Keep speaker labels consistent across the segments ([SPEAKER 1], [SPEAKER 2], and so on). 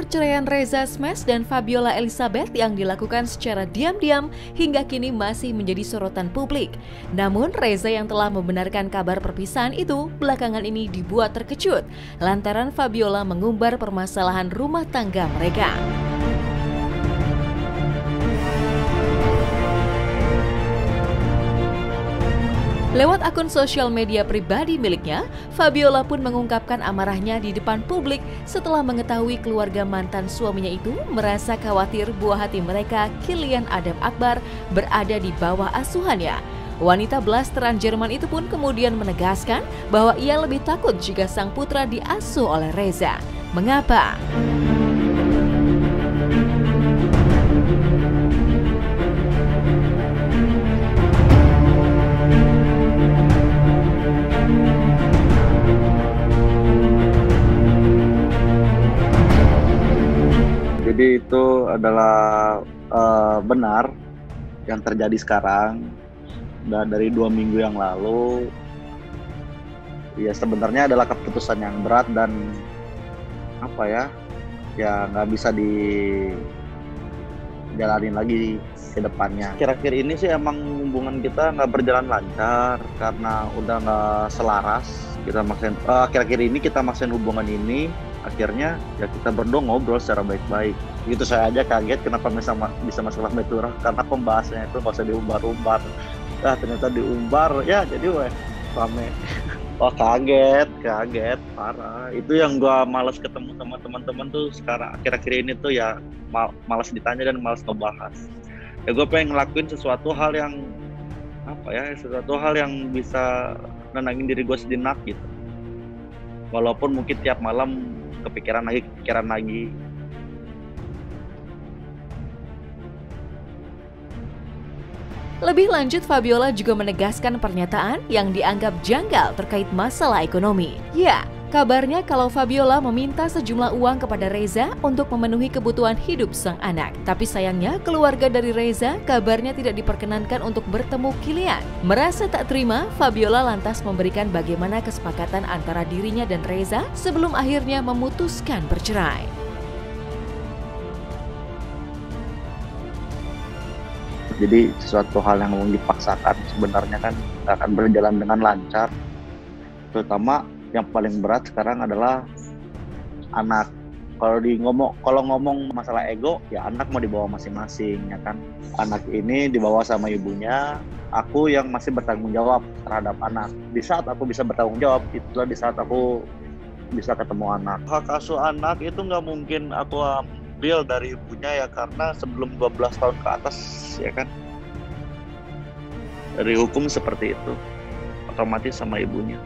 [SPEAKER 1] perceraian Reza Smash dan Fabiola Elizabeth yang dilakukan secara diam-diam hingga kini masih menjadi sorotan publik. Namun Reza yang telah membenarkan kabar perpisahan itu belakangan ini dibuat terkejut lantaran Fabiola mengumbar permasalahan rumah tangga mereka. Lewat akun sosial media pribadi miliknya, Fabiola pun mengungkapkan amarahnya di depan publik setelah mengetahui keluarga mantan suaminya itu merasa khawatir buah hati mereka, Kylian Adam Akbar, berada di bawah asuhannya. Wanita blasteran Jerman itu pun kemudian menegaskan bahwa ia lebih takut jika sang putra diasuh oleh Reza. Mengapa?
[SPEAKER 2] Jadi itu adalah benar yang terjadi sekarang. Dan dari 2 minggu yang lalu, ya sebenarnya adalah keputusan yang berat dan ya nggak bisa dijalanin lagi ke depannya. Akhir-akhir ini sih emang hubungan kita nggak berjalan lancar karena udah nggak selaras. Akhir-akhir ini kita maksain hubungan ini. Akhirnya ya kita berdua ngobrol secara baik-baik. Gitu saya aja kaget kenapa bisa masalah Meturah, karena pembahasannya itu nggak usah diumbar-umbar. Ternyata diumbar, ya jadi rame. Wah kaget parah. Itu yang gua malas ketemu sama teman-teman tuh sekarang akhir-akhir ini tuh ya malas ditanya dan malas ngebahas. Ya gue pengen ngelakuin sesuatu hal yang bisa nenangin diri gue sejenak gitu. Walaupun mungkin tiap malam kepikiran lagi.
[SPEAKER 1] Lebih lanjut, Fabiola juga menegaskan pernyataan yang dianggap janggal terkait masalah ekonomi. Ya, kabarnya kalau Fabiola meminta sejumlah uang kepada Reza untuk memenuhi kebutuhan hidup sang anak. Tapi sayangnya keluarga dari Reza kabarnya tidak diperkenankan untuk bertemu Kylian. Merasa tak terima, Fabiola lantas memberikan bagaimana kesepakatan antara dirinya dan Reza sebelum akhirnya memutuskan bercerai.
[SPEAKER 2] Jadi sesuatu hal yang dipaksakan sebenarnya kan nggak akan berjalan dengan lancar. Terutama yang paling berat sekarang adalah anak. Kalau ngomong masalah ego, ya anak mau dibawa masing-masing, ya kan. Anak ini dibawa sama ibunya, aku yang masih bertanggung jawab terhadap anak. Di saat aku bisa bertanggung jawab, itulah di saat aku bisa ketemu anak. Hak asuh anak itu nggak mungkin aku ambil dari ibunya ya, karena sebelum 12 tahun ke atas ya kan, dari hukum seperti itu otomatis sama ibunya.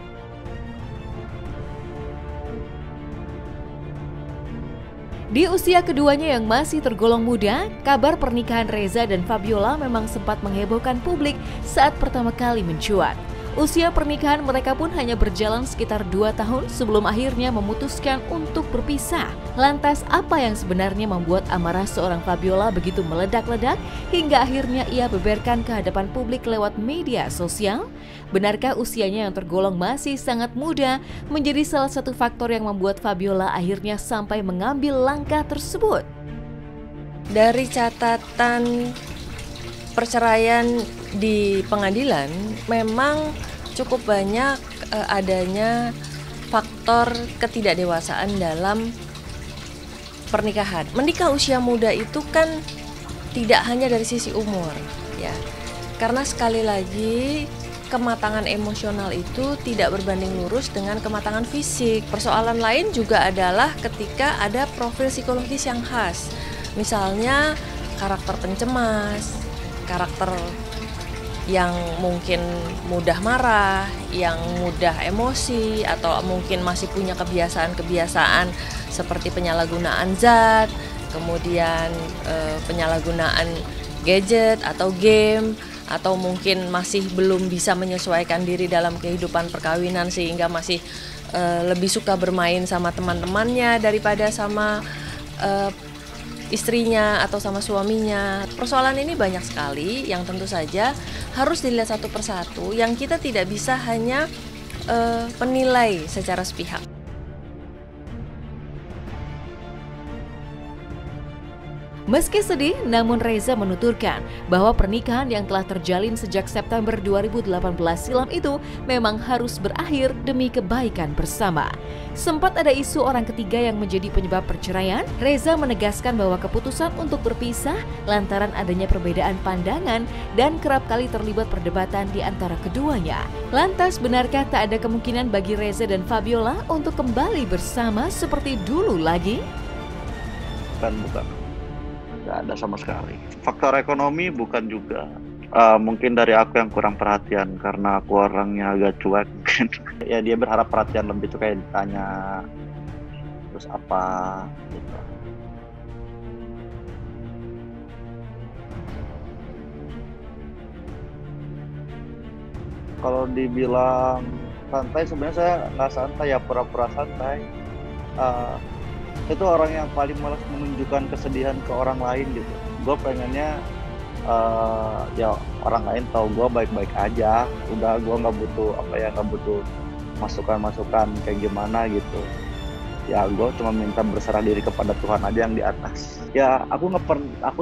[SPEAKER 1] Di usia keduanya yang masih tergolong muda, kabar pernikahan Reza dan Fabiola memang sempat menghebohkan publik saat pertama kali mencuat. Usia pernikahan mereka pun hanya berjalan sekitar 2 tahun sebelum akhirnya memutuskan untuk berpisah. Lantas apa yang sebenarnya membuat amarah seorang Fabiola begitu meledak-ledak hingga akhirnya ia beberkan ke hadapan publik lewat media sosial? Benarkah usianya yang tergolong masih sangat muda menjadi salah satu faktor yang membuat Fabiola akhirnya sampai mengambil langkah tersebut?
[SPEAKER 3] Dari catatan perceraian di pengadilan, memang cukup banyak adanya faktor ketidakdewasaan dalam pernikahan. Menikah usia muda itu kan tidak hanya dari sisi umur, ya. Karena sekali lagi kematangan emosional itu tidak berbanding lurus dengan kematangan fisik. Persoalan lain juga adalah ketika ada profil psikologis yang khas. Misalnya karakter pencemas, karakter yang mungkin mudah marah, yang mudah emosi, atau mungkin masih punya kebiasaan-kebiasaan seperti penyalahgunaan zat, kemudian penyalahgunaan gadget atau game, atau mungkin masih belum bisa menyesuaikan diri dalam kehidupan perkawinan sehingga masih lebih suka bermain sama teman-temannya daripada sama istrinya atau sama suaminya. Persoalan ini banyak sekali yang tentu saja harus dilihat satu persatu, yang kita tidak bisa hanya menilai secara sepihak.
[SPEAKER 1] Meski sedih, namun Reza menuturkan bahwa pernikahan yang telah terjalin sejak September 2018 silam itu memang harus berakhir demi kebaikan bersama. Sempat ada isu orang ketiga yang menjadi penyebab perceraian, Reza menegaskan bahwa keputusan untuk berpisah lantaran adanya perbedaan pandangan dan kerap kali terlibat perdebatan di antara keduanya. Lantas, benarkah tak ada kemungkinan bagi Reza dan Fabiola untuk kembali bersama seperti dulu lagi?
[SPEAKER 2] Bukan. Nggak ada sama sekali. Faktor ekonomi bukan juga. Mungkin dari aku yang kurang perhatian karena aku orangnya agak cuek. Ya dia berharap perhatian lebih tuh kayak ditanya terus apa gitu. Kalau dibilang santai, sebenarnya saya nggak santai, ya pura-pura santai. Itu orang yang paling malas menunjukkan kesedihan ke orang lain gitu. Gue pengennya ya orang lain tahu gue baik-baik aja. Udah, gue nggak butuh masukan-masukan kayak gimana gitu. Ya gue cuma minta berserah diri kepada Tuhan aja yang di atas. Ya aku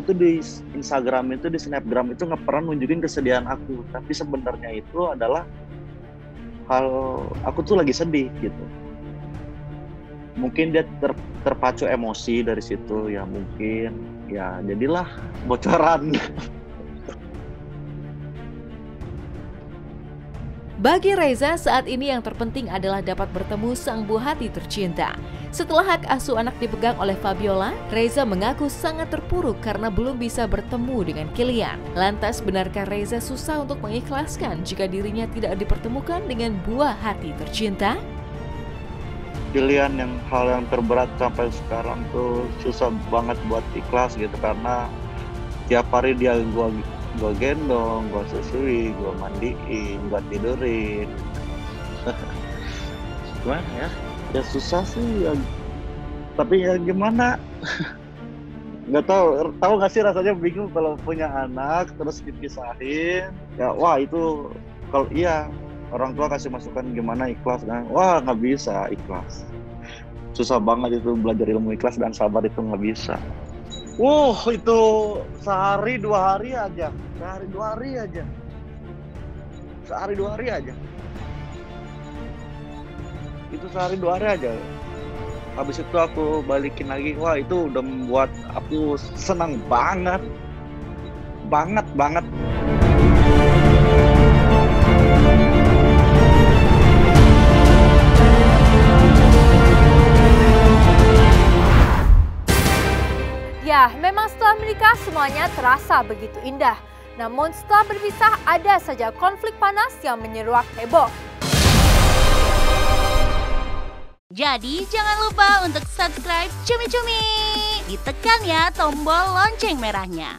[SPEAKER 2] tuh di Instagram itu, di Snapgram itu nggak pernah nunjukin kesedihan aku. Tapi sebenarnya itu adalah hal aku tuh lagi sedih gitu. Mungkin dia terpacu emosi dari situ, ya mungkin, ya jadilah bocoran.
[SPEAKER 1] Bagi Reza, saat ini yang terpenting adalah dapat bertemu sang buah hati tercinta. Setelah hak asuh anak dipegang oleh Fabiola, Reza mengaku sangat terpuruk karena belum bisa bertemu dengan Kilian. Lantas, benarkah Reza susah untuk mengikhlaskan jika dirinya tidak dipertemukan dengan buah hati tercinta?
[SPEAKER 2] Pilihan hal yang terberat sampai sekarang tuh susah banget buat ikhlas gitu, karena tiap hari dia gua gendong, gua susui, gua mandiin, gua tidurin. Gimana ya? Ya susah sih ya. Tapi ya gimana? Nggak tahu nggak sih, rasanya bingung kalau punya anak terus dipisahin. Ya wah, itu kalau iya orang tua kasih masukan gimana ikhlas, kan wah nggak bisa ikhlas, susah banget itu belajar ilmu ikhlas dan sabar, itu nggak bisa. Itu sehari dua hari aja habis itu aku balikin lagi. Wah, itu udah membuat aku senang banget.
[SPEAKER 4] Ya, memang setelah menikah semuanya terasa begitu indah. Namun setelah berpisah ada saja konflik panas yang menyeruak heboh.
[SPEAKER 5] Jadi jangan lupa untuk subscribe Cumi Cumi. Ditekan ya tombol lonceng merahnya.